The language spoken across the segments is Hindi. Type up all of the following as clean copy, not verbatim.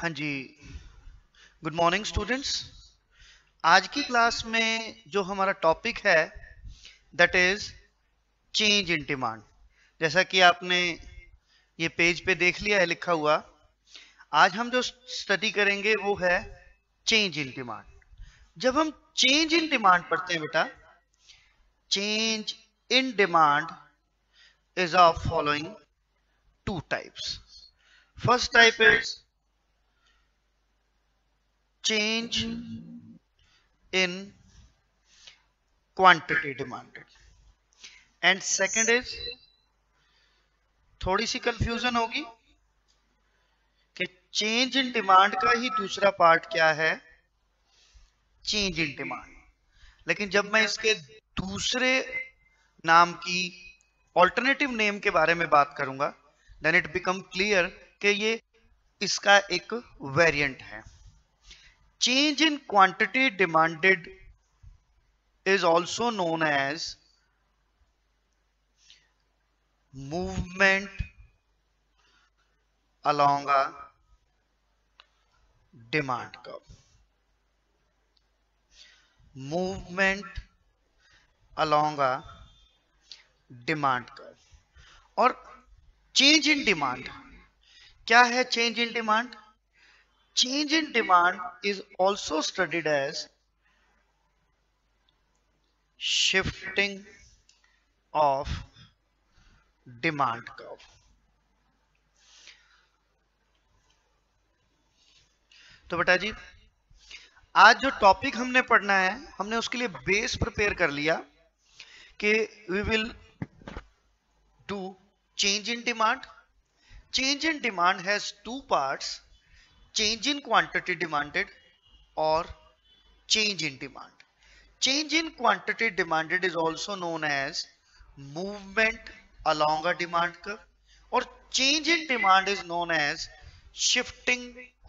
हाँ जी। Good morning students. आज की क्लास में जो हमारा टॉपिक है that is change in demand. जैसा कि आपने ये पेज पे देख लिया है लिखा हुआ, आज हम जो स्टडी करेंगे वो है चेंज इन डिमांड। जब हम चेंज इन डिमांड पढ़ते हैं बेटा, change in demand is of following two types. First type is change in quantity demanded and second is, थोड़ी सी कंफ्यूजन होगी कि चेंज इन डिमांड का ही दूसरा पार्ट क्या है, चेंज इन डिमांड। लेकिन जब मैं इसके दूसरे नाम की ऑल्टरनेटिव नेम के बारे में बात करूंगा, देन इट बिकम क्लियर कि ये इसका एक वेरिएंट है। Change in quantity demanded is also known as movement along a demand curve. Movement along a demand curve. और चेंज इन डिमांड क्या है? Change in demand, change in demand is also studied as shifting of demand curve. तो बेटा जी, आज जो टॉपिक हमने पढ़ना है, हमने उसके लिए बेस प्रिपेयर कर लिया कि we will do change in demand. Change in demand has two parts, change in quantity demanded or change in demand. Change in quantity demanded is also known as movement along a demand curve, or change in demand is known as shifting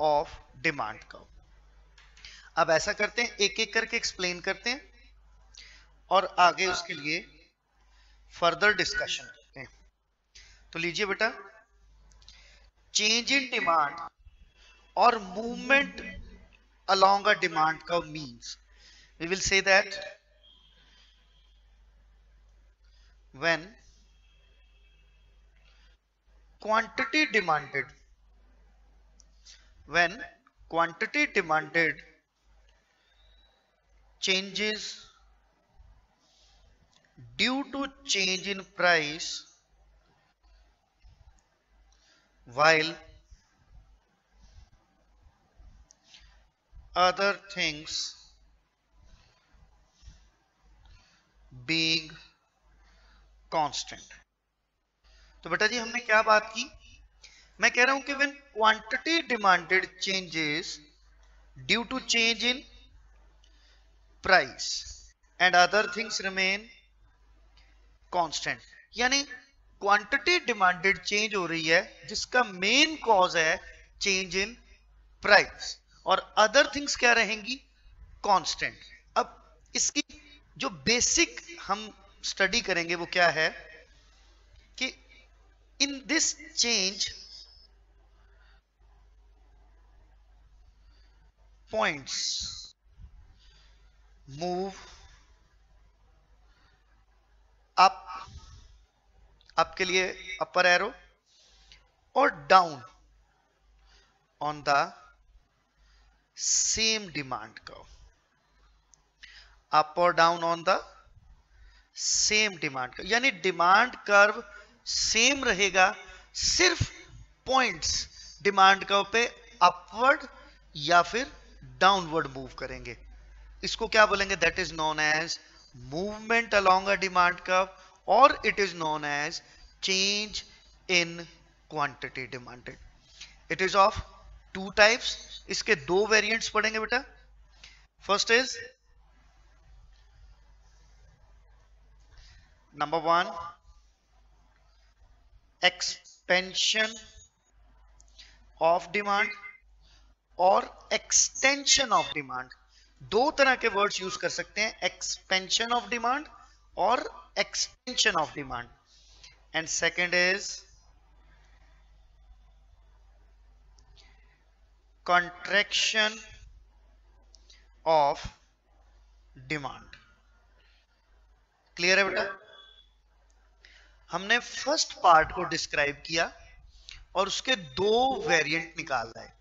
of demand curve. अब ऐसा करते हैं, एक एक करके एक्सप्लेन करते हैं और आगे उसके लिए फर्दर डिस्कशन करते हैं। तो लीजिए बेटा, change in demand or movement along a demand curve means, we will say that when quantity demanded, when quantity demanded changes due to change in price while other things being constant. तो बेटा जी, हमने क्या बात की? मैं कह रहा हूं कि when quantity demanded changes due to change in price and other things remain constant, यानी क्वांटिटी डिमांडेड चेंज हो रही है जिसका मेन कॉज है चेंज इन प्राइस, और अदर थिंग्स क्या रहेंगी? कांस्टेंट। अब इसकी जो बेसिक हम स्टडी करेंगे वो क्या है कि in this change points move up, up के लिए अपर एरो, और down on the same demand curve, up और down on the same demand curve, यानी डिमांड कर्व सेम रहेगा, सिर्फ पॉइंट्स डिमांड कर्व पे अपवर्ड या फिर डाउनवर्ड मूव करेंगे। इसको क्या बोलेंगे? That is known as movement along a demand curve, और it is known as change in quantity demanded. It is of two types. इसके दो वेरिएंट्स पढ़ेंगे बेटा। First is number one, expansion of demand और एक्सटेंशन ऑफ डिमांड। दो तरह के वर्ड्स यूज कर सकते हैं, एक्सपेंशन ऑफ डिमांड और extension of demand. And second is contraction of demand। Clear है बेटा? हमने फर्स्ट पार्ट को डिस्क्राइब किया और उसके दो वेरिएंट निकाला है।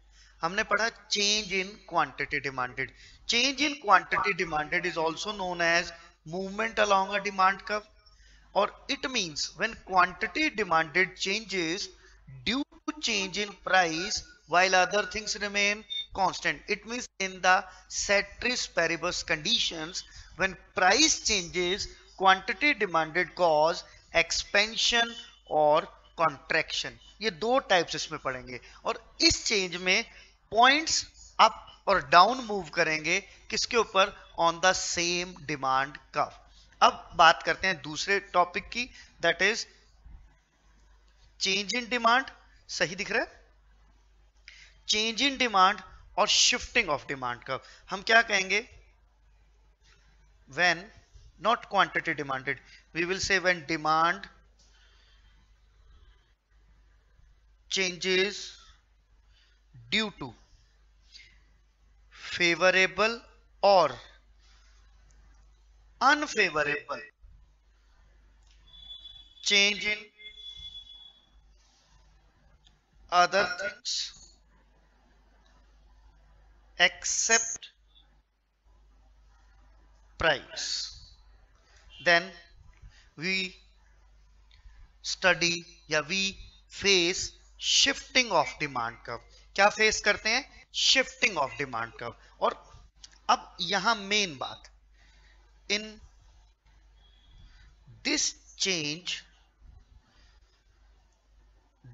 हमने पढ़ा change in quantity demanded. Change in quantity demanded is also known as movement along a demand curve, or it means when quantity demanded changes due to change in price while other things remain constant. It means in the ceteris paribus conditions, when price changes, quantity demanded cause expansion or contraction। ये दो टाइप्स इसमें पढ़ेंगे और इस चेंज में पॉइंट्स अप और डाउन मूव करेंगे किसके ऊपर? On the same demand curve. अब बात करते हैं दूसरे टॉपिक की, that is change in demand. सही दिख रहा है? चेंज इन डिमांड और शिफ्टिंग ऑफ डिमांड कर्व। हम क्या कहेंगे? When not quantity demanded, we will say when demand changes due to favourable और unfavorable change in other things except price, then we study या we face shifting of demand curve। क्या फेस करते हैं? Shifting of demand curve. और अब यहां मेन बात, in this change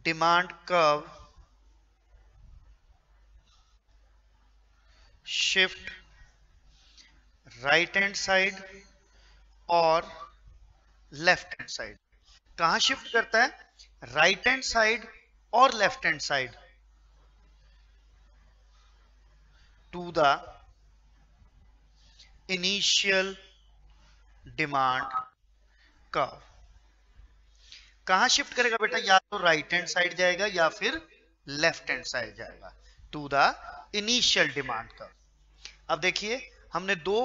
demand curve shift right hand side और लेफ्ट हैंड साइड। कहां शिफ्ट करता है? राइट हैंड साइड और left hand side to the initial demand curve. कहां शिफ्ट करेगा बेटा? या तो राइट हैंड साइड जाएगा या फिर लेफ्ट हैंड साइड जाएगा to the initial demand curve. अब देखिए हमने दो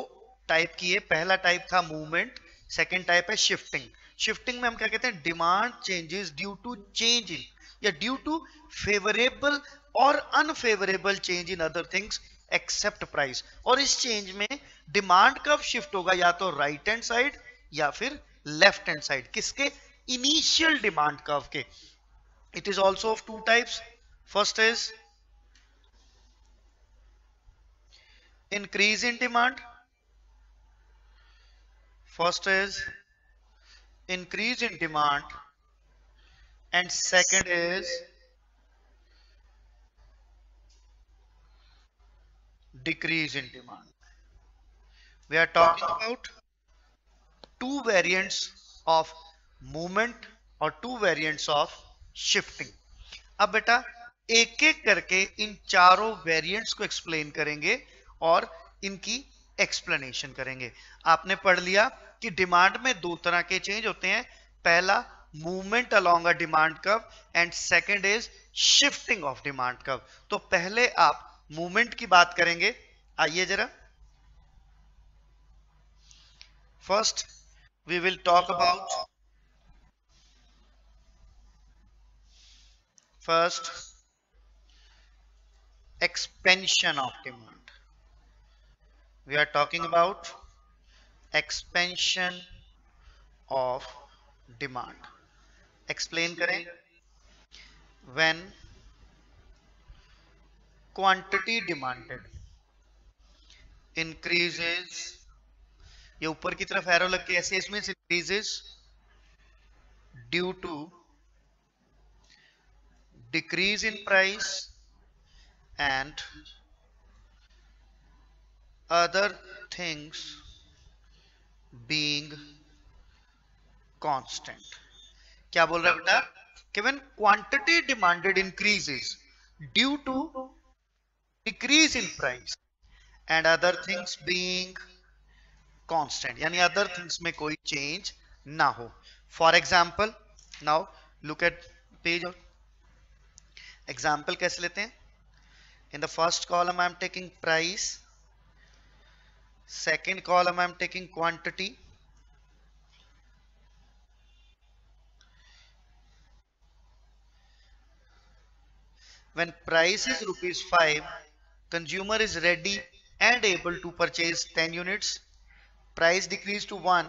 टाइप किए। पहला टाइप था मूवमेंट, सेकंड टाइप है शिफ्टिंग। शिफ्टिंग में हम क्या कहते हैं? Demand changes due to change in या ड्यू टू फेवरेबल और unfavourable change in other things except price. और इस चेंज में डिमांड कब शिफ्ट होगा? या तो राइट हैंड साइड या फिर लेफ्ट हैंड साइड। किसके? इनिशियल डिमांड कर्व के। It is also of two types. First is increase in demand. First is increase in demand and second is decrease in demand. We are talking about two variants of movement और two variants of shifting. अब बेटा एक एक करके इन चारों वेरिएंट्स को एक्सप्लेन करेंगे और इनकी एक्सप्लेनेशन करेंगे। आपने पढ़ लिया कि डिमांड में दो तरह के चेंज होते हैं। पहला movement along a demand curve and second is shifting of demand curve. तो पहले आप मूवमेंट की बात करेंगे। आइए जरा, first we will talk about first expansion of demand. We are talking about expansion of demand. Explain करें। When quantity demanded increases, ये ऊपर की तरफ एरो लग के ऐसे इसमें increases due to decrease in price and other things being constant। क्या बोल रहा है बेटा? कि when quantity demanded increases due to decrease in price and other things being constant, यानी other things में कोई change ना हो। For example, now look at page. Example कैसे लेते हैं? In the first column I'm taking price, second column I'm taking quantity, when price is rupees 5, consumer is ready and able to purchase 10 units. Price decreased to 1.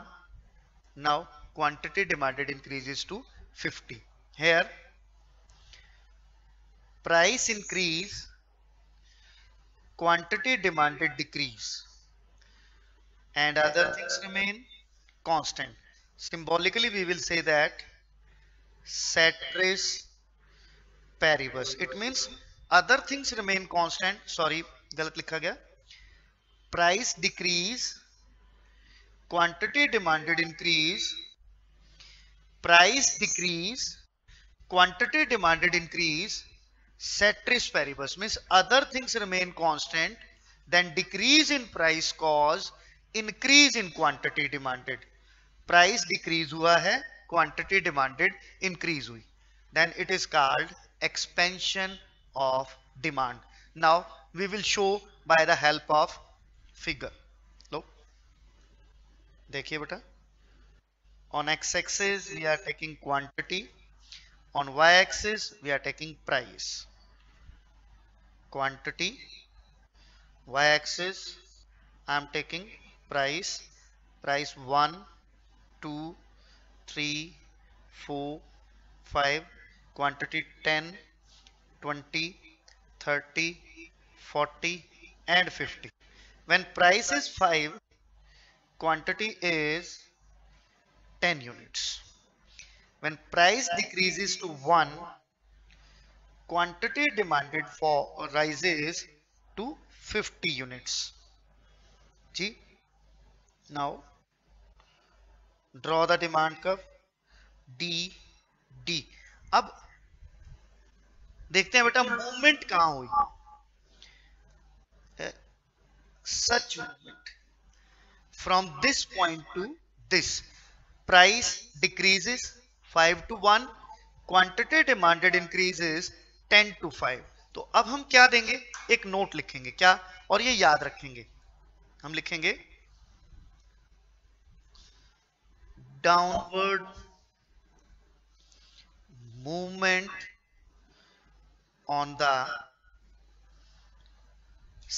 Now quantity demanded increases to 50. Here price increase, quantity demanded decrease, and other things remain constant. Symbolically we will say that ceteris paribus. It means other things remain constant. Sorry, गलत लिखा गया. Price decrease, quantity demanded increase, price decrease, quantity demanded increase, ceteris paribus means other things remain constant, then decrease in price cause increase in quantity demanded. Price decrease हुआ है, quantity demanded increase हुई, then it is called expansion of demand. Now we will show by the help of figure. लो देखिए बेटा, on x-axis we are taking quantity, on y-axis we are taking price. Quantity, y-axis I am taking price. Price 1, 2, 3, 4, 5. Quantity 10, 20, 30, 40 and 50. When price is 5, quantity is 10 units. When price decreases to 1, quantity demanded for rises to 50 units. G. Now draw the demand curve D D. अब देखते हैं बेटा मूवमेंट कहां हुई. Such movement from this point to this. Price decreases 5 to 1, quantity demanded increases 10 to 5. तो अब हम क्या देंगे, एक नोट लिखेंगे क्या, और ये याद रखेंगे. हम लिखेंगे downward movement on the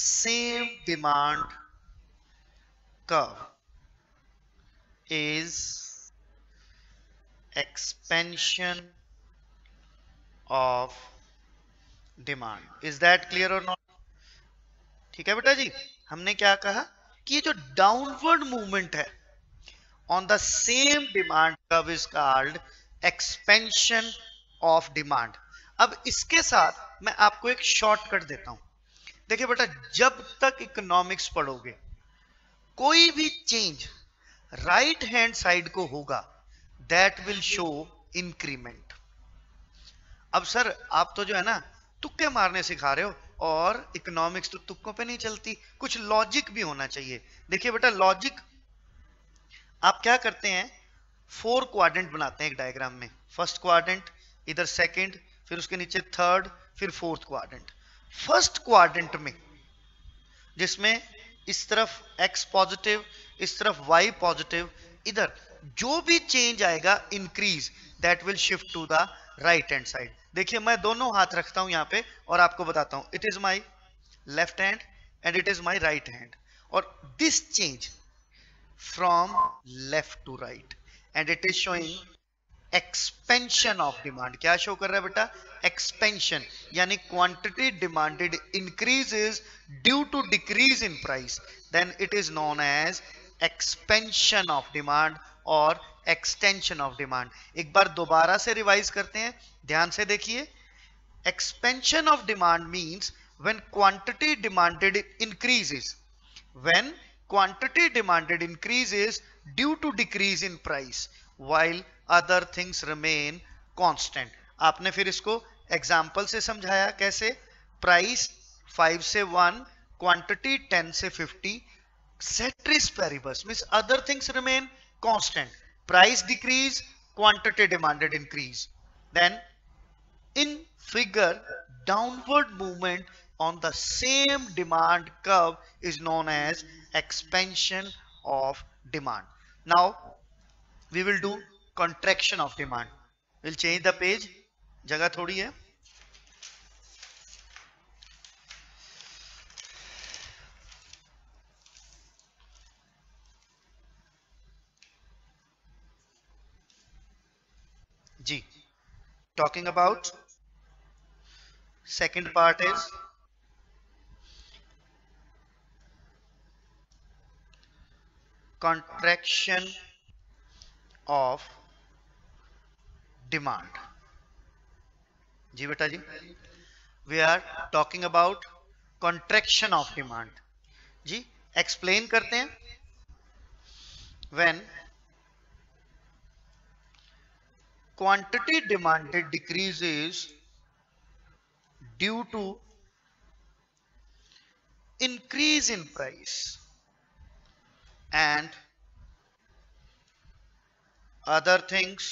same demand curve is expansion of demand. Is that clear or not? ठीक है बेटा जी, हमने क्या कहा कि ये जो डाउनवर्ड मूवमेंट है on the same demand curve is called expansion of demand. अब इसके साथ मैं आपको एक शॉर्टकट देता हूं. देखिए बेटा, जब तक इकोनॉमिक्स पढ़ोगे कोई भी चेंज राइट हैंड साइड को होगा, दैट विल शो इंक्रीमेंट. अब सर आप तो जो है ना तुक्के मारने सिखा रहे हो, और इकोनॉमिक्स तो तुक्कों पे नहीं चलती, कुछ लॉजिक भी होना चाहिए. देखिए बेटा, लॉजिक आप क्या करते हैं, 4 क्वाड्रेंट बनाते हैं एक डायग्राम में. फर्स्ट क्वाड्रेंट, इधर सेकंड, फिर उसके नीचे थर्ड, फिर फोर्थ क्वाड्रेंट. फर्स्ट क्वाड्रेंट में जिसमें इस तरफ x पॉजिटिव, इस तरफ y पॉजिटिव, इधर जो भी चेंज आएगा increase, that will shift to the right hand side. देखिए मैं दोनों हाथ रखता हूं यहां पे और आपको बताता हूं, it is my left hand and it is my right hand, और this change from left to right and it is showing expansion of demand. क्या शो कर रहा है बेटा, एक्सपेंशन, यानी quantity demanded increases due to decrease in price, then it is known as expansion of demand और एक्सटेंशन ऑफ डिमांड. एक बार दोबारा से रिवाइज करते हैं, ध्यान से देखिए. Expansion of demand means when quantity demanded increases, when quantity demanded increases due to decrease in price while other things remain constant. आपने फिर इसको एग्जाम्पल से समझाया कैसे. प्राइस 5 से 1, क्वांटिटी 10 से 50, ceteris paribus means other things remain constant. Price decrease, quantity demanded increase. Then in figure, downward movement on the same demand curve is known as expansion of demand. Now we will do contraction of demand. We'll change the page, जगह थोड़ी है. जी, talking about second part is contraction of demand. जी बेटा जी, we are talking about contraction of demand. Ji, explain करते हैं. When quantity demanded decreases due to increase in price and other things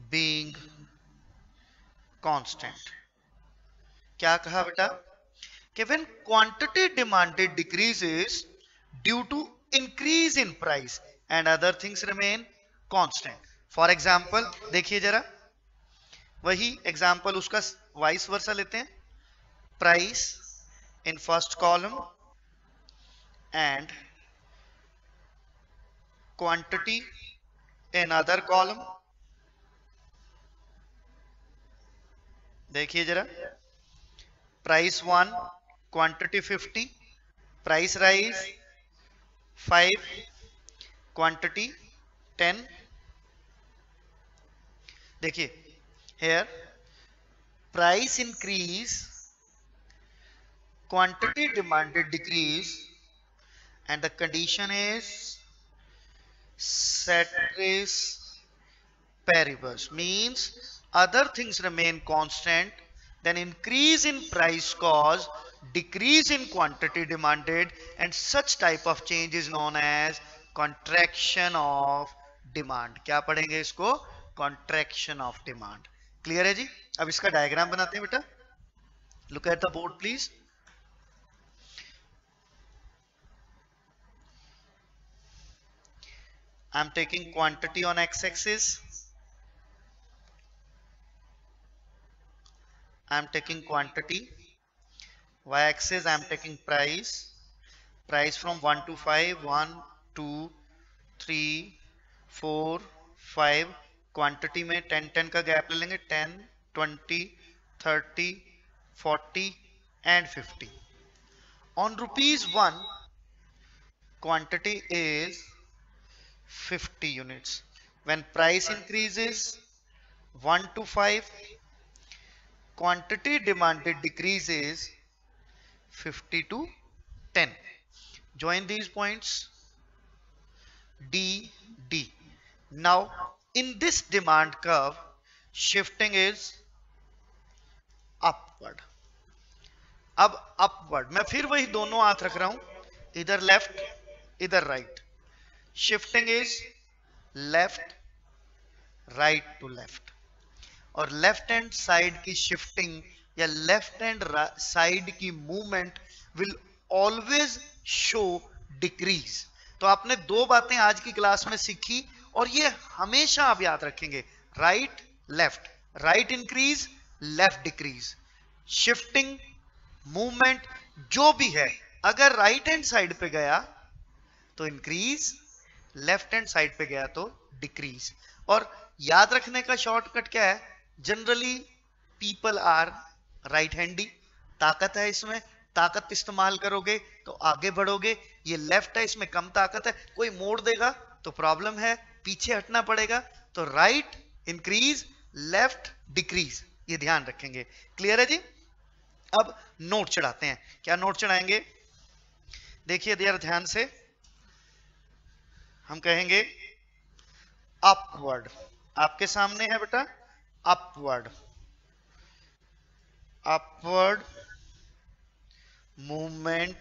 being constant. क्या कहा बेटा कि when quantity demanded decreases due to increase in price and other things remain constant. For example, देखिए जरा वही एग्जाम्पल उसका वाइस वर्सा लेते हैं. Price in first column and quantity in other column. देखिए जरा, price 1, quantity 50, price rise 5, quantity 10. देखिए here price increase, quantity demanded decrease, and the condition is ceteris paribus, means other things remain constant, then increase in price cause decrease in quantity demanded, and such type of change is known as contraction of demand. क्या पढ़ेंगे इसको? Contraction of demand. क्लियर है जी? अब इसका डायग्राम बनाते हैं बेटा. Look at the board please. I'm taking quantity on x-axis. I'm taking quantity. Y-axis I'm taking price. Price from 1 to 5. 1, 2, 3, 4, 5. Quantity में 10 का गैप ले लेंगे. 10, 20, 30, 40 and 50. On rupees 1, quantity is 50 units. When price increases 1 to 5, quantity demanded decreases 50 to 10. Join these points D, D. Now in this demand curve, shifting is upward. अब upward, मैं फिर वही दोनों हाथ रख रहा हूं, इधर लेफ्ट इधर right. Shifting is left right to left. और लेफ्ट हैंड साइड की शिफ्टिंग या लेफ्ट हैंड साइड की movement will always show decrease. तो आपने दो बातें आज की क्लास में सीखी और ये हमेशा आप याद रखेंगे. Right left, right increase left decrease. Shifting movement जो भी है, अगर राइट हैंड साइड पे गया तो इंक्रीज, लेफ्ट हैंड साइड पे गया तो डिक्रीज. और याद रखने का शॉर्टकट क्या है? Generally people are right handy. ताकत है इसमें, ताकत इस्तेमाल करोगे तो आगे बढ़ोगे. ये लेफ्ट है, इसमें कम ताकत है, कोई मोड़ देगा तो प्रॉब्लम है, पीछे हटना पड़ेगा. तो राइट इंक्रीज, लेफ्ट डिक्रीज, ये ध्यान रखेंगे. क्लियर है जी? अब नोट चढ़ाते हैं. क्या नोट चढ़ाएंगे? देखिए यार ध्यान से, हम कहेंगे अपवर्ड. आपके सामने है बेटा upward. Upward movement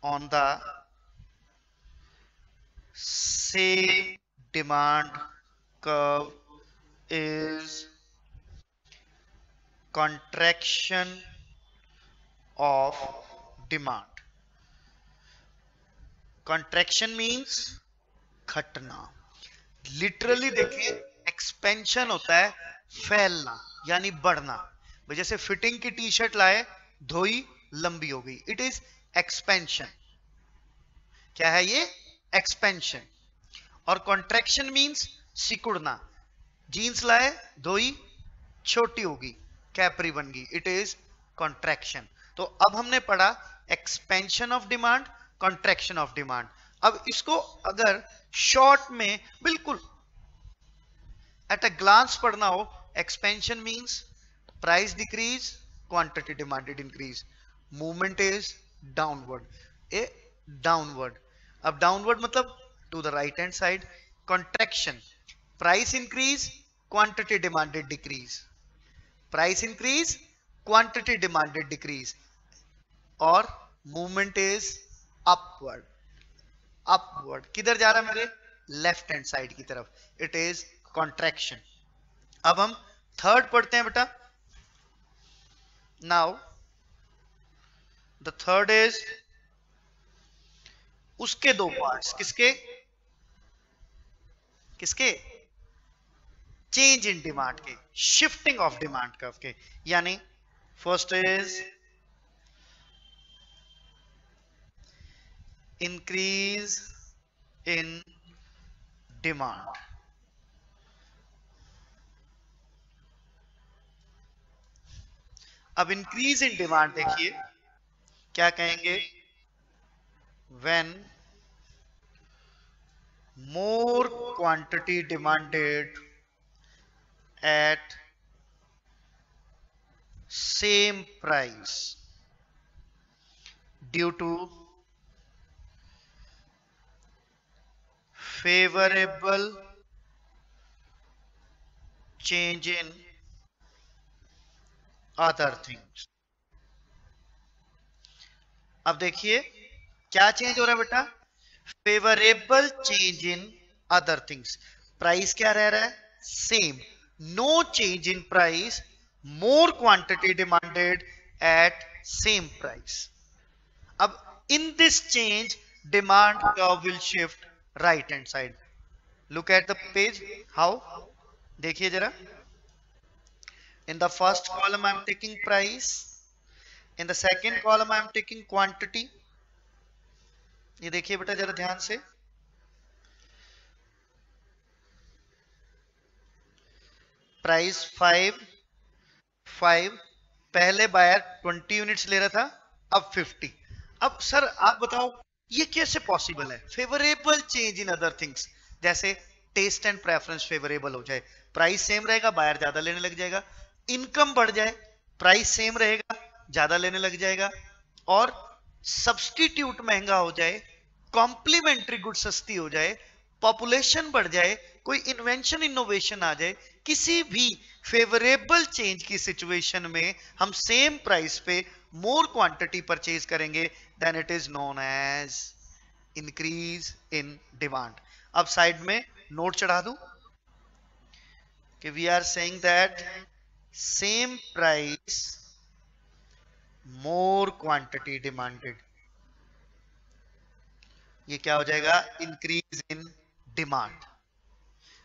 on the same demand curve is contraction of demand. Contraction means घटना. लिटरली देखिए एक्सपेंशन होता है फैलना यानी बढ़ना. जैसे फिटिंग की टी शर्ट लाए, धोई, लंबी हो गई, इट इज एक्सपेंशन. क्या है ये? एक्सपेंशन. और कॉन्ट्रैक्शन मींस सिकुड़ना. जीन्स लाए, धोई, छोटी होगी, कैपरी बन गई, इट इज कॉन्ट्रैक्शन. तो अब हमने पढ़ा expansion of demand, contraction of demand. अब इसको अगर शॉर्ट में बिल्कुल एट अ ग्लांस पढ़ना हो, expansion means price decrease, quantity demanded increase, movement is downward. A downward. अब डाउनवर्ड मतलब to the right hand side. Contraction, price increase, quantity demanded decrease, price increase, quantity demanded decrease. और मूवमेंट इज अपवर्ड. अपवर्ड किधर जा रहा है मेरे? लेफ्ट हैंड साइड की तरफ. It is contraction. अब हम थर्ड पढ़ते हैं बेटा. नाउ द थर्ड इज, उसके दो पार्ट्स. किसके? किसके? चेंज इन डिमांड के, शिफ्टिंग ऑफ डिमांड कर्व के. यानी first is increase in demand. अब इंक्रीज इन डिमांड देखिए क्या कहेंगे? When more quantity demanded at same price due to favorable change in other things. अब देखिए क्या चेंज हो रहा है बेटा? Favourable change in other things. Price क्या रह रहा है? Same. No change in price, more quantity demanded at same price. अब in this change demand curve will shift right hand side. Look at the page. How? देखिए जरा. In the first column I am taking price. In the second column I am taking quantity. ये देखिए बेटा जरा ध्यान से. प्राइस 5 पहले बायर 20 यूनिट्स ले रहा था, अब 50. अब सर आप बताओ ये कैसे पॉसिबल है? Favourable change in other things. जैसे टेस्ट एंड प्रेफरेंस फेवरेबल हो जाए, प्राइस सेम रहेगा, बायर ज्यादा लेने लग जाएगा. इनकम बढ़ जाए, प्राइस सेम रहेगा, ज्यादा लेने लग जाएगा. और सब्स्टिट्यूट महंगा हो जाए, कॉम्प्लीमेंट्री गुड सस्ती हो जाए, पॉपुलेशन बढ़ जाए, कोई इन्वेंशन इनोवेशन आ जाए, किसी भी फेवरेबल चेंज की सिचुएशन में हम सेम प्राइस पे मोर क्वांटिटी परचेज करेंगे, then it is known as increase in demand. अब साइड में नोट चढ़ा दूं कि we are saying that same price more quantity demanded. ये क्या हो जाएगा? Increase in demand.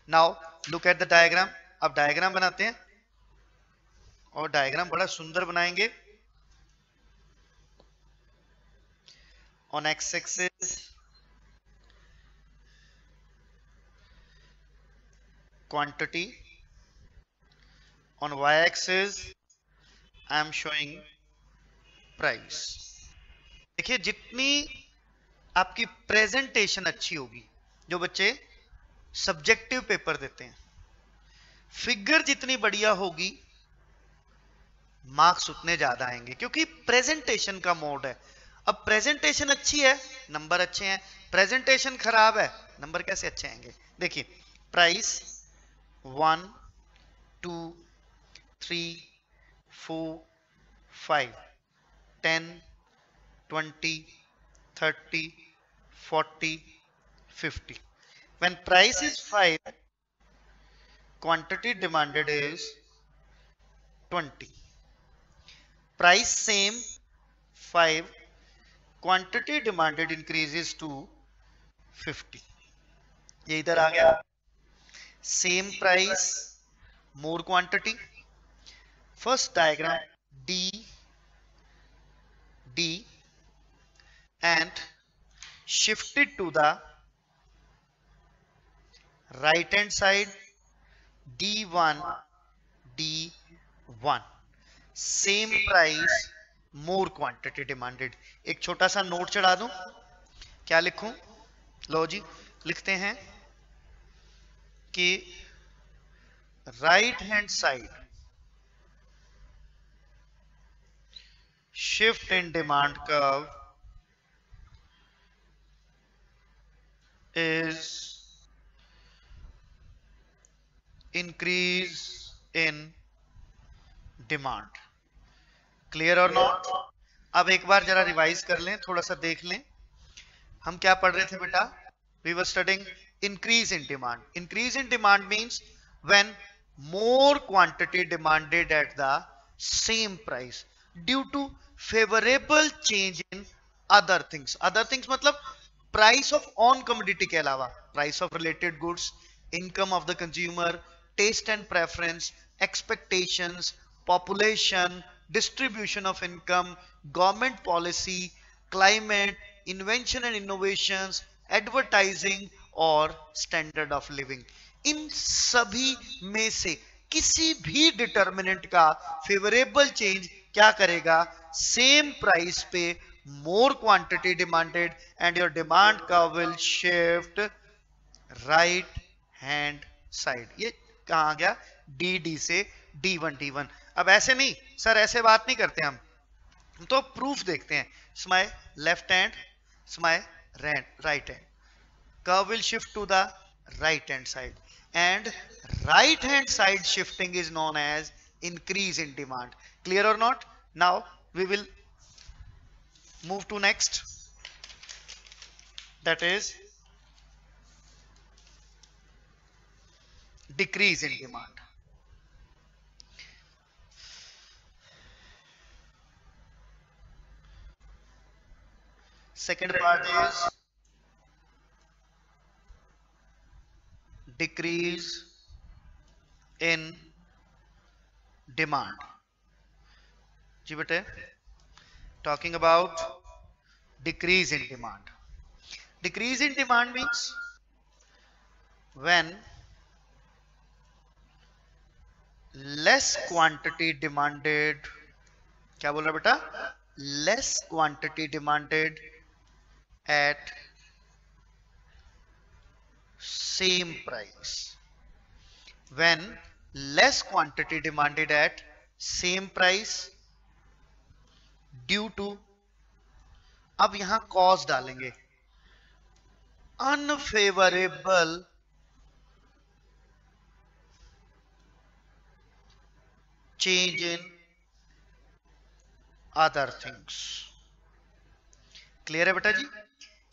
Now look at the diagram. अब डायग्राम बनाते हैं और डायग्राम बड़ा सुंदर बनाएंगे. On x-axis quantity, on y-axis I am showing price. देखिए जितनी आपकी प्रेजेंटेशन अच्छी होगी, जो बच्चे सब्जेक्टिव पेपर देते हैं, फिगर जितनी बढ़िया होगी, मार्क्स उतने ज्यादा आएंगे, क्योंकि प्रेजेंटेशन का मोड है. अब प्रेजेंटेशन अच्छी है, नंबर अच्छे हैं. प्रेजेंटेशन खराब है, नंबर कैसे अच्छे आएंगे? देखिए price 1 2 3 4 5 10 20 30 40 50. When price is 5, quantity demanded is 20. price same 5, quantity demanded increases to 50. ये इधर आ गया, same price more quantity. First diagram D and shifted to the right hand side D1 same price more quantity demanded. एक छोटा सा नोट चढ़ा दूं, क्या लिखूं? लो जी, लिखते हैं कि right hand side shift in demand curve is increase in demand. Clear और नॉट? अब एक बार जरा रिवाइज कर लें, थोड़ा सा देख लें हम क्या पढ़ रहे थे बेटा. We were studying increase in demand. Increase in demand means when more quantity demanded at the same price due to favorable change in other things. Other things मतलब price of on commodity के अलावा price of related goods, income of the consumer, taste and preference, expectations, population, distribution of income, government policy, climate, invention and innovations, advertising और standard of living. इन सभी में से किसी भी डिटर्मिनेंट का फेवरेबल चेंज क्या करेगा? सेम प्राइस पे more quantity demanded and your demand curve will shift right hand side. ये कहां आ गया? डी से D1. अब ऐसे नहीं सर, ऐसे बात नहीं करते हम तो प्रूफ देखते हैं. स्माई लेफ्ट हैंड, स्माई right hand, curve will shift to the right hand side and right hand side shifting is known as increase in demand. Clear or not? Now we will move to next, that is decrease in demand. Second part is decrease in demand. जी बेटे, talking about decrease in demand. Decrease in demand means when less quantity demanded, क्या बोल रहा बेटा? Less quantity demanded at same price. When less quantity demanded at same price due to, अब यहां कॉज डालेंगे, unfavourable change in other things. Clear है बेटा जी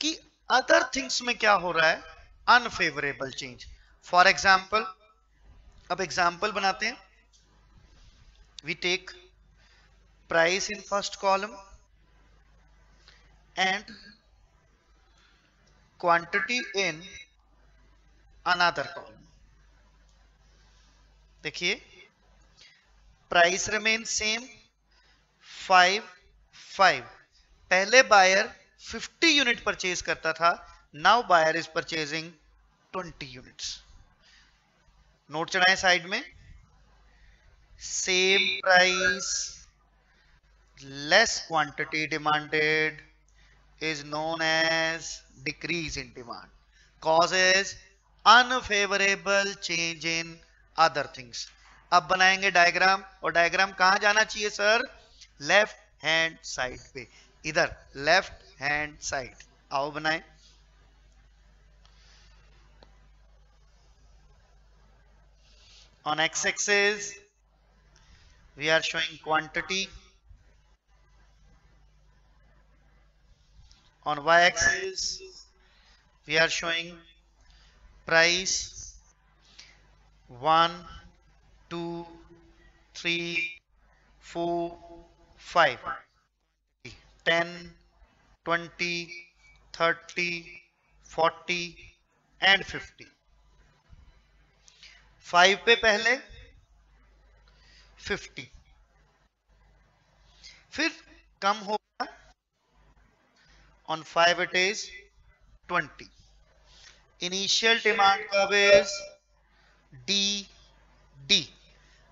कि अदर थिंग्स में क्या हो रहा है? Unfavourable change. फॉर एग्जाम्पल, अब एग्जाम्पल बनाते हैं. We take price in first column and quantity in another column. देखिए, प्राइस रिमेन सेम 5. पहले बायर 50 यूनिट परचेज करता था, now buyer is purchasing 20 units. Note चढ़ाएं साइड में, same price less quantity demanded is known as decrease in demand. Causes unfavorable change in other things. अब बनाएंगे डायग्राम, और डायग्राम कहां जाना चाहिए सर? लेफ्ट हैंड साइड पे, इधर लेफ्ट हैंड साइड. आओ बनाएं. On x-axis we are showing quantity, on y-axis we are showing price. 1 2 3 4 5, 10, 20, 30, 40 and 50। 5 पे पहले 50, फिर कम होगा, on 5 it is 20. Initial demand curve is D.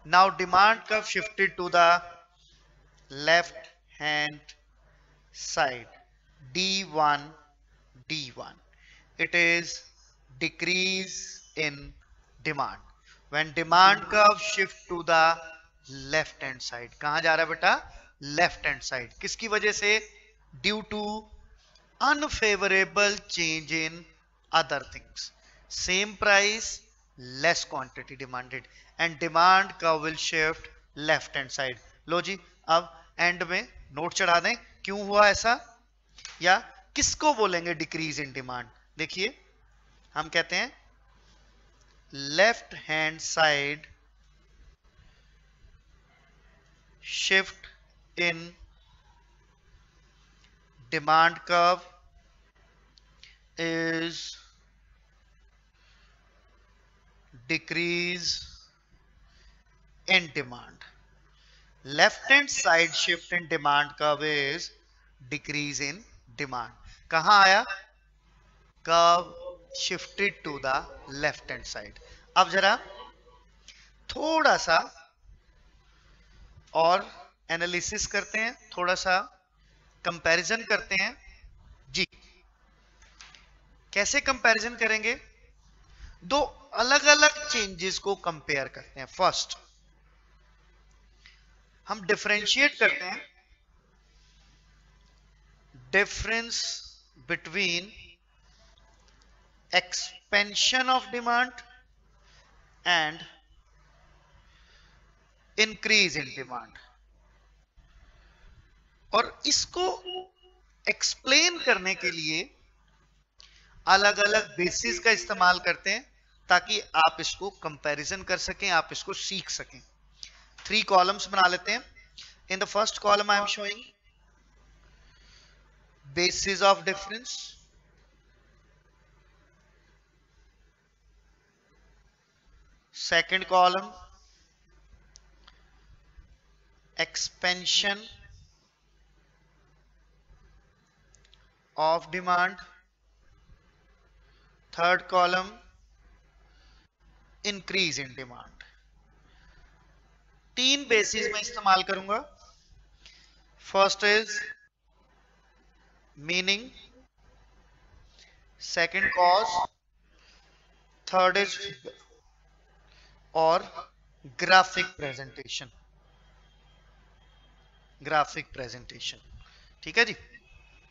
Now demand curve shifted to the left hand side, D1. It is decrease in demand. When demand curve shift to the left hand side, कहां जा रहा है बेटा? Left hand side. किसकी वजह से? Due to unfavorable change in other things. Same price, less quantity demanded, and demand curve will shift left hand side. लो जी, अब एंड में नोट चढ़ा दें क्यों हुआ ऐसा, या किसको बोलेंगे डिक्रीज इन डिमांड। देखिए, हम कहते हैं left hand side shift in demand curve is decrease in demand. Left hand side shift in demand curve is decrease in demand. कहां आया? Curve shifted to the left hand side. अब जरा थोड़ा सा और एनालिसिस करते हैं, थोड़ा सा कंपैरिजन करते हैं जी। कैसे कंपैरिजन करेंगे? दो अलग अलग चेंजेस को कंपेयर करते हैं। फर्स्ट हम डिफरेंशिएट करते हैं difference between expansion of demand and increase in demand, और इसको एक्सप्लेन करने के लिए अलग अलग बेसिस का इस्तेमाल करते हैं ताकि आप इसको कंपैरिजन कर सकें, आप इसको सीख सकें। 3 कॉलम्स बना लेते हैं। इन the first column I am showing basis of difference, second column expansion of demand, third column increase in demand. 3 basis में इस्तेमाल करूंगा। First is meaning, second cause, third is और ग्राफिक प्रेजेंटेशन। ठीक है जी।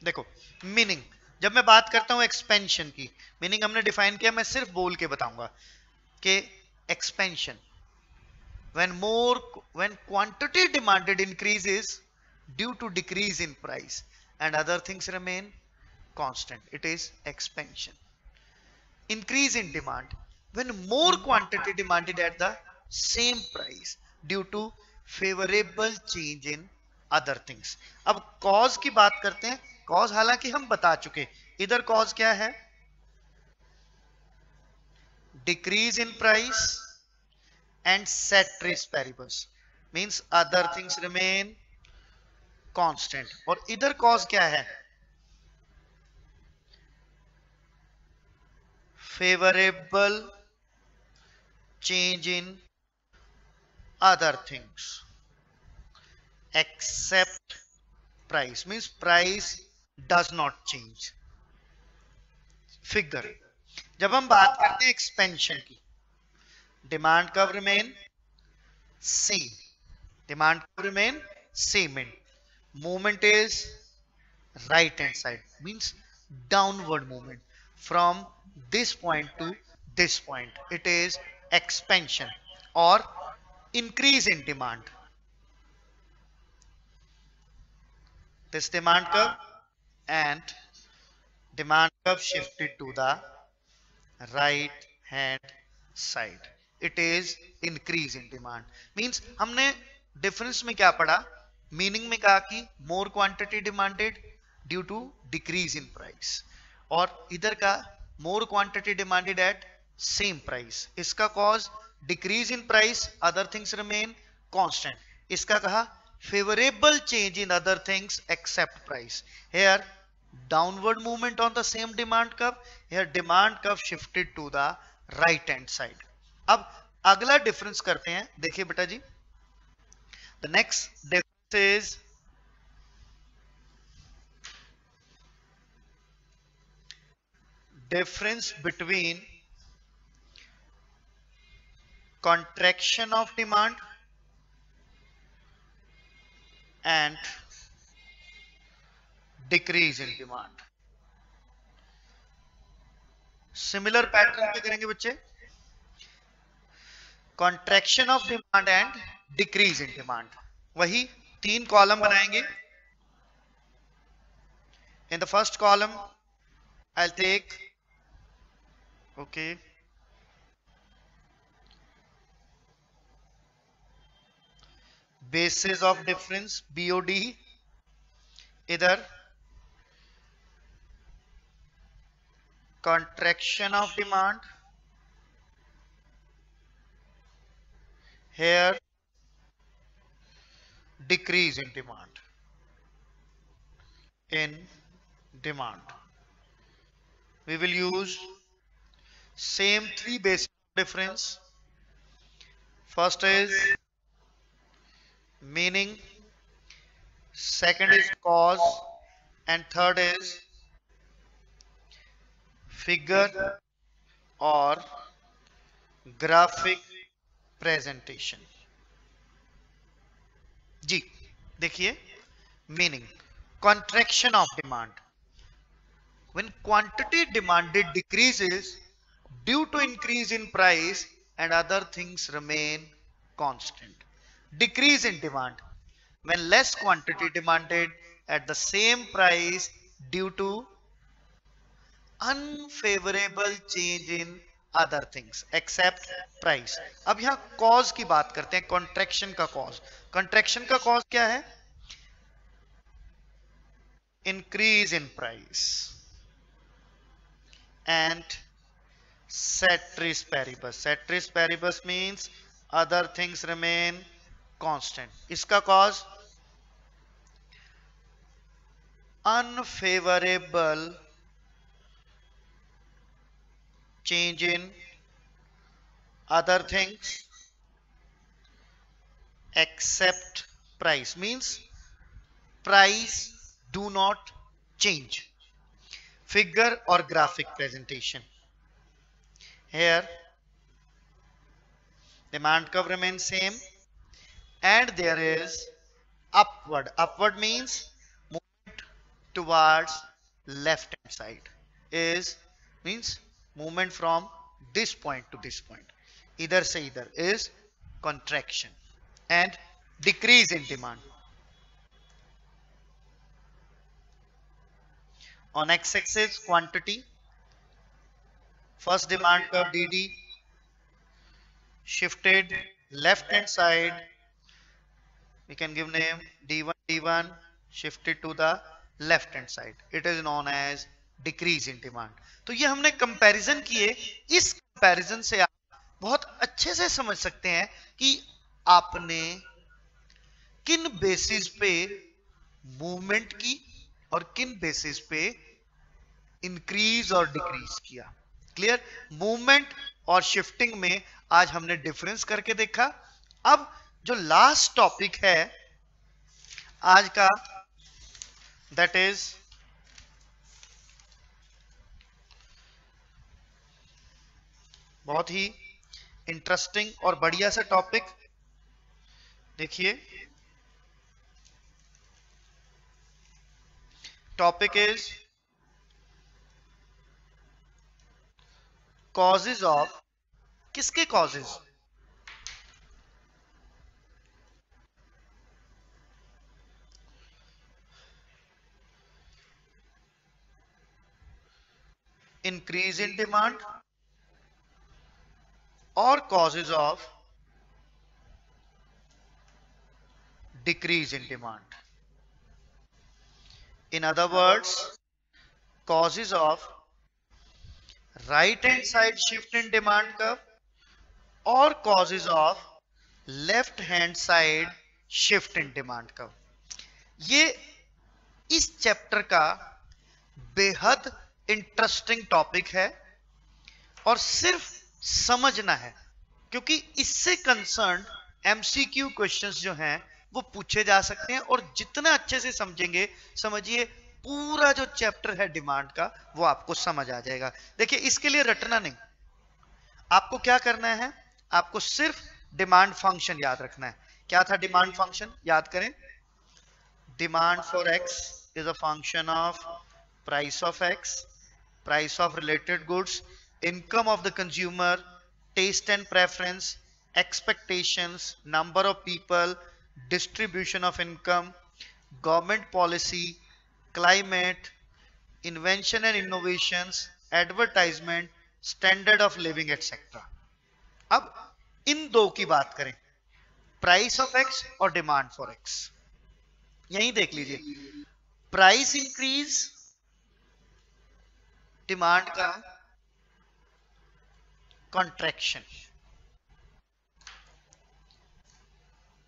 देखो, मीनिंग, जब मैं बात करता हूं एक्सपेंशन की, मीनिंग हमने डिफाइन किया, मैं सिर्फ बोल के बताऊंगा कि expansion when quantity demanded increases due to decrease in price and other things remain constant, it is expansion. Increase in demand when more quantity demanded at the same price due to favorable change in other things. अब cause की बात करते हैं। cause हालांकि हम बता चुके, इधर cause क्या है? decrease in price and ceteris paribus, means other things remain constant, और इधर cause क्या है? favorable change in other things except price, means price does not change. Figure, जब हम बात करते हैं एक्सपेंशन की, demand curve remain same, demand curve remain same, in movement is right hand side, means downward movement from this point to this point, it is expansion or increase in demand. This demand curve and demand curve shifted to the right hand side, it is increase in demand, means हमने difference में क्या पढ़ा? मीनिंग में कहा कि more quantity demanded due to decrease in price, और इधर का more quantity demanded at same price. इसका cause decrease in price, other things remain constant. इसका कहा favourable change in other things except price. Here downward movement on the same demand curve, here demand curve shifted to the right hand side. अब अगला डिफरेंस करते हैं, देखिए बेटा जी, the next difference is difference between contraction of demand and decrease in demand। Similar pattern पे करेंगे बच्चे, contraction of demand and decrease in demand. वही तीन कॉलम बनाएंगे। In the first column I will take basis of difference BOD, इधर contraction of demand, here decrease in demand, we will use same three basis of difference. First is meaning, second is cause, and third is figure or graphic presentation। जी देखिए, meaning, contraction of demand, when quantity demanded decreases due to increase in price and other things remain constant। Decrease in demand, when less quantity demanded at the same price due to unfavorable change in other things except price। अब यहां कॉज की बात करते हैं, कॉन्ट्रैक्शन का कॉज। कॉन्ट्रैक्शन का कॉज क्या है? Increase in price and ceteris paribus। ceteris paribus means other things remain constant। इसका cause unfavorable change in other things except price, means price do not change। Figure or graphic presentation, here demand curve remains same and there is upward means movement towards left hand side, is means movement from this point to this point, idhar se idhar is contraction, and decrease in demand, on x-axis quantity, first demand curve DD shifted left hand side, we can give name D1 shifted to the left hand side, it is known as decrease in demand। तो ये हमने कंपैरिजन किए, इस कंपैरिजन से आप बहुत अच्छे से समझ सकते हैं कि आपने किन बेसिस पे मूवमेंट की और किन बेसिस पे इंक्रीज और डिक्रीज किया। क्लियर? मूवमेंट और शिफ्टिंग में आज हमने डिफरेंस करके देखा। अब जो लास्ट टॉपिक है आज का, दैट इज बहुत ही इंटरेस्टिंग और बढ़िया सा टॉपिक। देखिए, टॉपिक इज कॉजेज ऑफ, किसके कॉजेज? इंक्रीज इन डिमांड और causes of decrease in demand. In other words, causes of right hand side shift in demand curve or causes of left hand side shift in demand curve, ये इस चैप्टर का बेहद इंटरेस्टिंग टॉपिक है और सिर्फ समझना है, क्योंकि इससे कंसर्न एमसीक्यू क्वेश्चंस जो हैं वो पूछे जा सकते हैं और जितना अच्छे से समझेंगे, समझिए पूरा जो चैप्टर है डिमांड का वो आपको समझ आ जाएगा। देखिए, इसके लिए रटना नहीं, आपको क्या करना है, आपको सिर्फ डिमांड फंक्शन याद रखना है। क्या था डिमांड फंक्शन, याद करें। Demand for X is a function of price of X, price of related goods, income of the consumer, taste and preference, expectations, number of people, distribution of income, government policy, climate, invention and innovations, advertisement, standard of living, etc. अब इन दो की बात करें, प्राइस ऑफ एक्स और डिमांड फॉर एक्स। यहीं देख लीजिए, प्राइस इंक्रीज डिमांड का कॉन्ट्रैक्शन,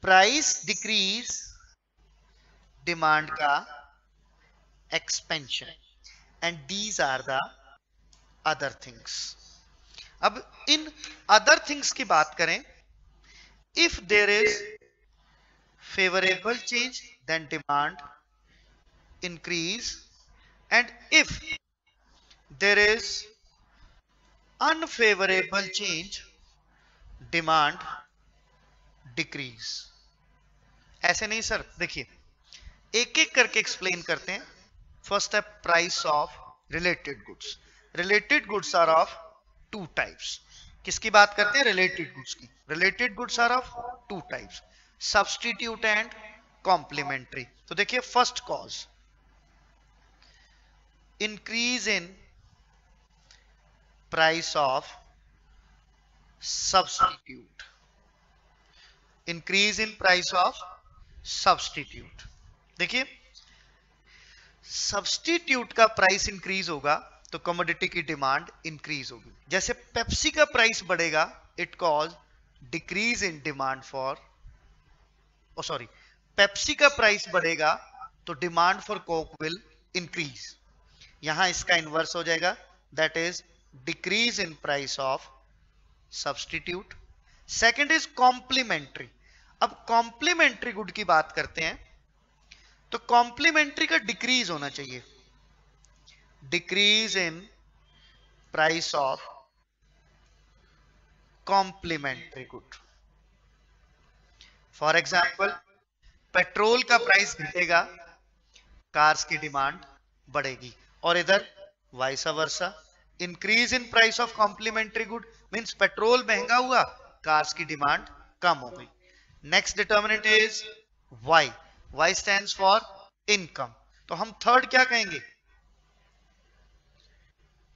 प्राइस डिक्रीज डिमांड का expansion, and these are the other things. अब इन अदर थिंग्स की बात करें, if there is favourable change then demand increase, and if there is unfavourable change demand decrease. ऐसे नहीं सर, देखिए एक एक करके एक्सप्लेन करते हैं। फर्स्ट है price of related goods. Related goods are of two types. किसकी बात करते हैं, रिलेटेड गुड्स की। Related goods are of two types, substitute and complementary. तो देखिए, first cause increase in price of substitute, increase in price of substitute. देखिए, सब्स्टिट्यूट का प्राइस इंक्रीज होगा तो कमोडिटी की डिमांड इंक्रीज होगी। जैसे पेप्सी का प्राइस बढ़ेगा, it cause decrease in demand for, sorry, Pepsi का प्राइस बढ़ेगा तो demand for Coke will increase. यहां इसका इनवर्स हो जाएगा, that is decrease in price of substitute. Second is complementary. अब कॉम्प्लीमेंट्री गुड की बात करते हैं तो कॉम्प्लीमेंट्री का डिक्रीज होना चाहिए, decrease in price of complementary good. For example, petrol का प्राइस घटेगा, कार्स की डिमांड बढ़ेगी, और इधर vice versa, increase in price of complementary good means petrol महंगा हुआ, कार्स की डिमांड कम हो गई। Next determinant is Y, Y stands for income. तो हम थर्ड क्या कहेंगे,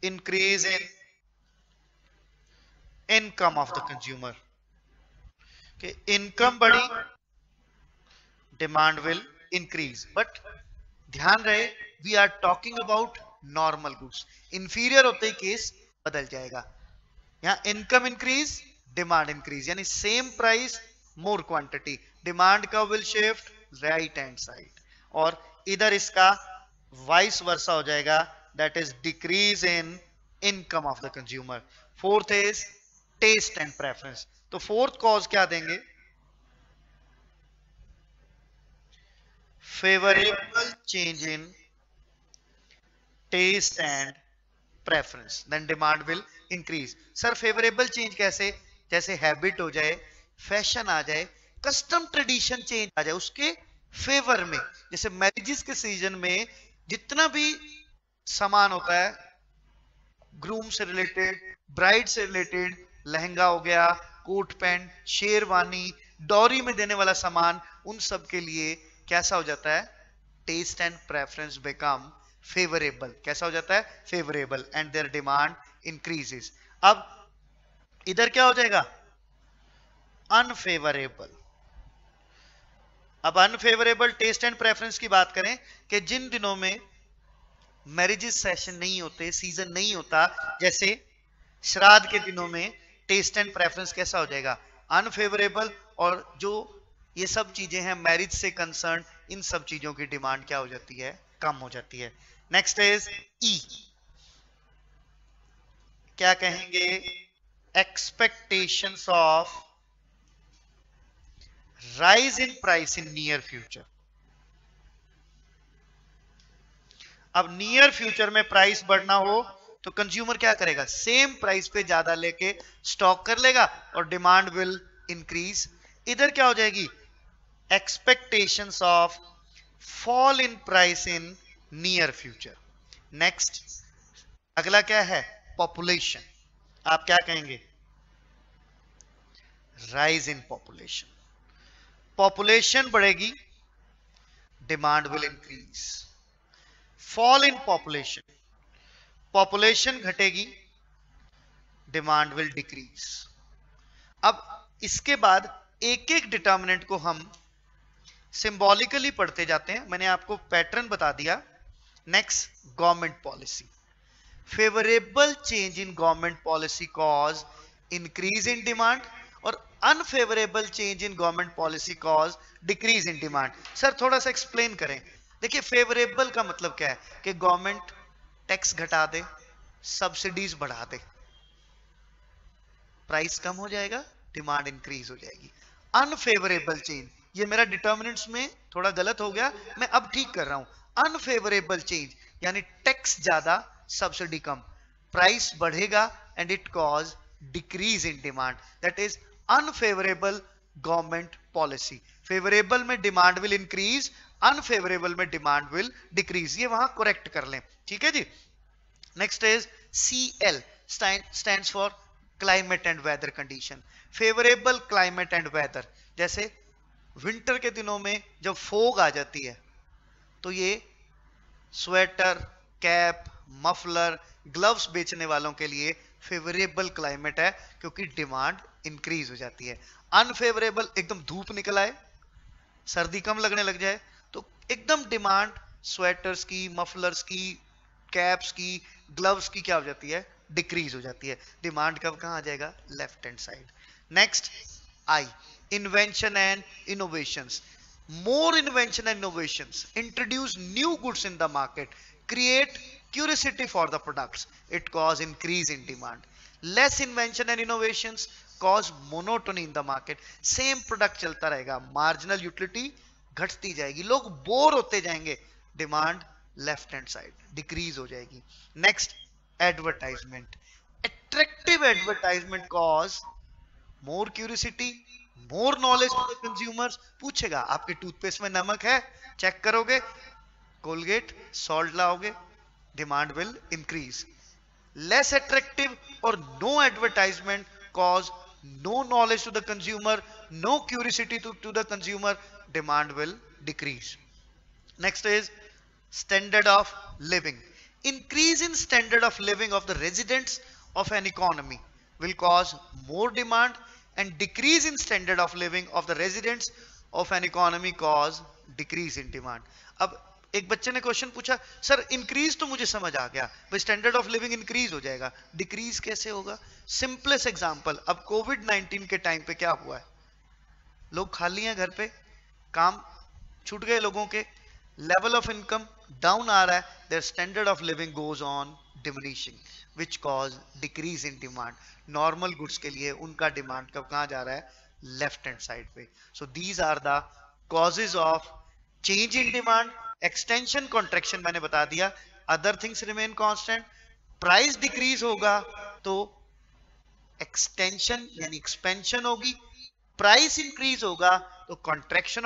increase in income of the consumer. कि इनकम बढ़ी, डिमांड विल इंक्रीज। बट ध्यान रहे, we are talking about normal goods, inferior होते ही केस बदल जाएगा। यहां इनकम इंक्रीज, डिमांड इंक्रीज, यानी same price more quantity, demand का will shift right hand side, और इधर इसका वाइस वर्सा हो जाएगा, that is decrease in income of the consumer. Fourth is taste and preference. तो फोर्थ कॉज क्या देंगे, favourable change in taste and preference, then demand will increase. Sir favourable change कैसे, जैसे हैबिट हो जाए, फैशन आ जाए, कस्टम ट्रेडिशन चेंज आ जाए उसके फेवर में। जैसे मैरिजेस के सीजन में जितना भी सामान होता है ग्रूम से रिलेटेड, ब्राइड से रिलेटेड, लहंगा हो गया, कोट पैंट, शेरवानी, डॉरी में देने वाला सामान, उन सब के लिए कैसा हो जाता है, taste and preference become favourable. कैसा हो जाता है, favourable, and there demand increases. अब इधर क्या हो जाएगा, अनफेवरेबल। अब अनफेवरेबल टेस्ट एंड प्रेफरेंस की बात करें कि जिन दिनों में मैरिजेस सेशन नहीं होते, सीजन नहीं होता, जैसे श्राद्ध के दिनों में टेस्ट एंड प्रेफरेंस कैसा हो जाएगा? अनफेवरेबल। और जो ये सब चीजें हैं मैरिज से कंसर्न, इन सब चीजों की डिमांड क्या हो जाती है? कम हो जाती है। नेक्स्ट इज ई, क्या कहेंगे? Expectations of rise in price in near future. अब नियर फ्यूचर में प्राइस बढ़ना हो तो कंज्यूमर क्या करेगा? सेम प्राइस पे ज्यादा लेके स्टॉक कर लेगा और डिमांड विल इंक्रीज। इधर क्या हो जाएगी? Expectations of fall in price in near future. Next अगला क्या है? पॉपुलेशन। आप क्या कहेंगे? Rise in population. पॉपुलेशन बढ़ेगी, demand will increase. Fall in population, population घटेगी, डिमांड विल डिक्रीज। अब इसके बाद एक एक डिटर्मिनेंट को हम सिंबॉलिकली पढ़ते जाते हैं। मैंने आपको पैटर्न बता दिया। Next, government policy. Favourable change in government policy cause increase in demand, और unfavourable change in government policy cause decrease in demand. Sir थोड़ा सा एक्सप्लेन करें। देखिए, फेवरेबल का मतलब क्या है? कि गवर्नमेंट टैक्स घटा दे, सब्सिडीज बढ़ा दे, प्राइस कम हो जाएगा, डिमांड इंक्रीज हो जाएगी। अनफेवरेबल चेंज, ये मेरा डिटर्मिनेंट्स में थोड़ा गलत हो गया, मैं अब ठीक कर रहा हूं। अनफेवरेबल चेंज यानी टैक्स ज्यादा, सब्सिडी कम, प्राइस बढ़ेगा and it cause decrease in demand. That is unfavourable government policy. Favourable में डिमांड विल इंक्रीज, अनफेवरेबल में डिमांड विल डिक्रीज। ये वहां करेक्ट कर लें, ठीक है जी। Next is CL, stands for climate and weather condition. Favourable climate and weather, जैसे विंटर के दिनों में जब फोग आ जाती है तो ये स्वेटर, कैप, मफलर, ग्लव्स बेचने वालों के लिए फेवरेबल क्लाइमेट है, क्योंकि डिमांड इंक्रीज हो जाती है। अनफेवरेबल, एकदम धूप निकल आए, सर्दी कम लगने लग जाए तो एकदम डिमांड स्वेटर्स की, मफलर्स की, कैप्स की, ग्लव्स की क्या हो जाती है? डिक्रीज हो जाती है। डिमांड कब कहां आ जाएगा? Left hand side. Next I, invention and innovations. More invention and innovations introduce new goods in the market, create curiosity for the products, it cause increase in demand. Less invention and innovations cause monotony in the market. Same product चलता रहेगा, marginal utility घटती जाएगी, लोग बोर होते जाएंगे, demand left hand side decrease हो जाएगी। Next, advertisement. Attractive advertisement cause more curiosity, more knowledge for the consumers. पूछेगा आपके टूथपेस्ट में नमक है, चेक करोगे, कोलगेट सॉल्ट लाओगे, demand will increase. Less attractive और no advertisement cause no knowledge to the consumer, no curiosity to the consumer, demand will decrease. Next is standard of living. Increase in standard of living of the residents of an economy will cause more demand, and decrease in standard of living of the residents of an economy cause decrease in demand. अब एक बच्चे ने क्वेश्चन पूछा, सर इंक्रीज तो मुझे समझ आ गया, भाई स्टैंडर्ड ऑफ लिविंग इंक्रीज हो जाएगा, डिक्रीज कैसे होगा? सिंपलेस्ट एग्जांपल, अब कोविड-19 के टाइम पे क्या हुआ है? लोग खाली हैं घर पे, काम छूट गए लोगों के, लेवल ऑफ इनकम डाउन आ रहा है, their standard of living goes on diminishing, which cause decrease in demand. Normal goods के लिए उनका डिमांड कब कहां जा रहा है? लेफ्ट हैंड साइड पे। So these are the causes of change in demand. Extension, contraction मैंने बता दिया, other things remain constant. Price decrease होगा तो एक्सटेंशन यानी एक्सपेंशन होगी, प्राइस इंक्रीज होगा तो कॉन्ट्रैक्शन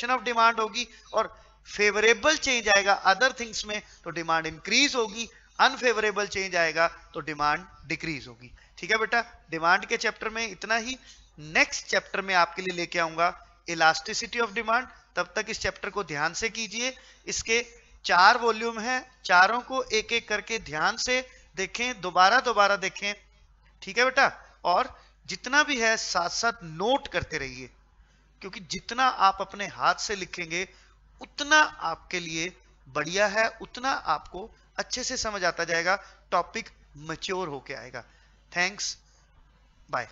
ऑफ डिमांड होगी, और फेवरेबल चेंज आएगा अदर थिंग्स में तो डिमांड इंक्रीज होगी, अनफेवरेबल चेंज आएगा तो डिमांड डिक्रीज होगी। ठीक है बेटा, डिमांड के चैप्टर में इतना ही। नेक्स्ट चैप्टर में आपके लिए लेके आऊंगा इलास्टिसिटी ऑफ डिमांड। तब तक इस चैप्टर को ध्यान से कीजिए। इसके 4 वॉल्यूम हैं, चारों को एक एक करके ध्यान से देखें, दोबारा देखें। ठीक है बेटा, और जितना भी है साथ साथ नोट करते रहिए, क्योंकि जितना आप अपने हाथ से लिखेंगे उतना आपके लिए बढ़िया है, उतना आपको अच्छे से समझ आता जाएगा, टॉपिक मैच्योर होके आएगा। Thanks, bye.